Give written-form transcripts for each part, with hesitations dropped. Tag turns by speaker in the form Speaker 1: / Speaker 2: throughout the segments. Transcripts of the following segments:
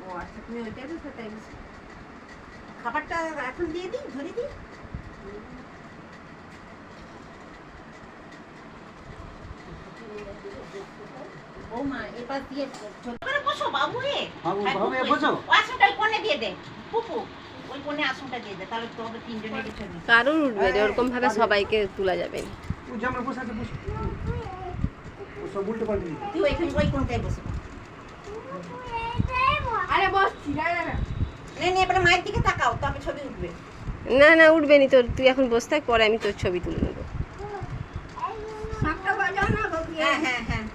Speaker 1: ও আচ্ছা, তুমি ওইটাই বলছো, তাই বলছো। খাবারটা এখন দিয়ে দিই, ধরে দিই। বৌমা এবার দিয়ে বসো, বাবু রে বসো, আসনটাই কোণে দিয়ে দে পুপু, ওই কোণে আসনটা দিয়ে দে, তাহলে তো হবে তিনজনের পিছনে।
Speaker 2: কারোর উঠবে না, ওরকম ভাবে সবাইকে তোলা যাবে না।
Speaker 1: তুই ওইখানে ওই কোণটায় বসো।
Speaker 3: আরে বস,
Speaker 1: নে এবারে মায়ের দিকে তাকাও, তবে ছবি উঠবে।
Speaker 2: না না, উঠবে নি তোর, তুই এখন বসে থাক, পরে আমি তোর ছবি তুলে নেবো।
Speaker 3: শাকটা বাজাও না গো।
Speaker 1: হ্যাঁ হ্যাঁ হ্যাঁ,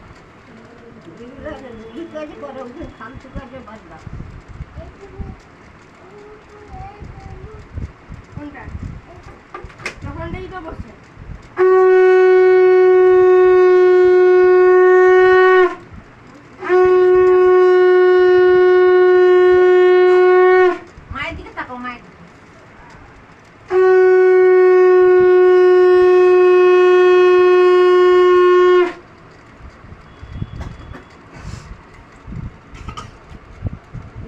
Speaker 3: কাজে করো, শান্তি কাজে বাজবা। কোনটা? তখনটাই তো বসে।
Speaker 1: মায়ের দিকে তাকাও, মায়ের দিকে।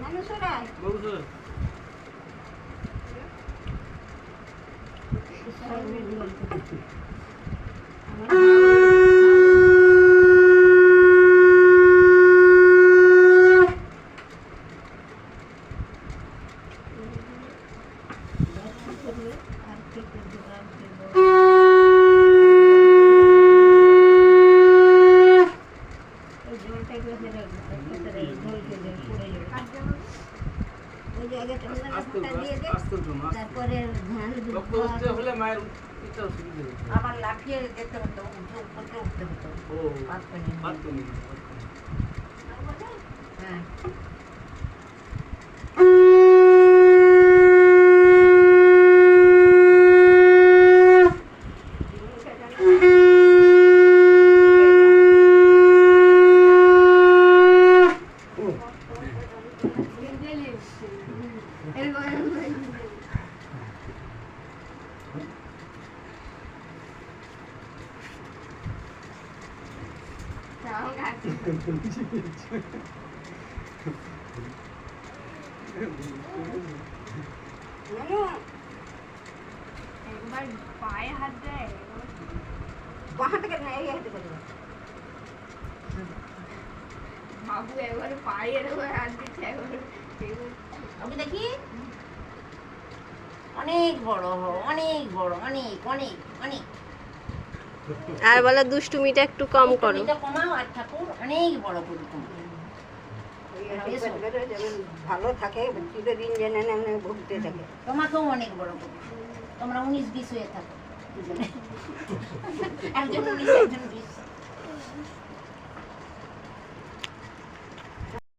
Speaker 3: মানুষরাই তারপরে
Speaker 1: আবার লাফিয়ে যেতে হতো, উপরে উঠতে হতো। হ্যাঁ
Speaker 3: একবার পায়ে হাত দেয়,
Speaker 1: বাহাটাকে না এই হাতে করে
Speaker 3: বাবু একবার পায়ের উপর হাত দিচ্ছে, একবার
Speaker 1: আমি দেখি। অনেক বড় হো, অনেক বড়, অনেক অনেক অনেক।
Speaker 2: আর বলো দুষ্টুমিটা একটু কম করো।
Speaker 1: এটা কমাও, আর ঠাকুর অনেক বড় করে কমাও।
Speaker 3: ভালো থাকে, চিরদিন জেনে নেমে ভুগতে থাকে।
Speaker 1: তোমাকেও অনেক বড় করে। তোমরা 19-20 হয়ে থাকো দুজনে। একজন 19, একজন 20।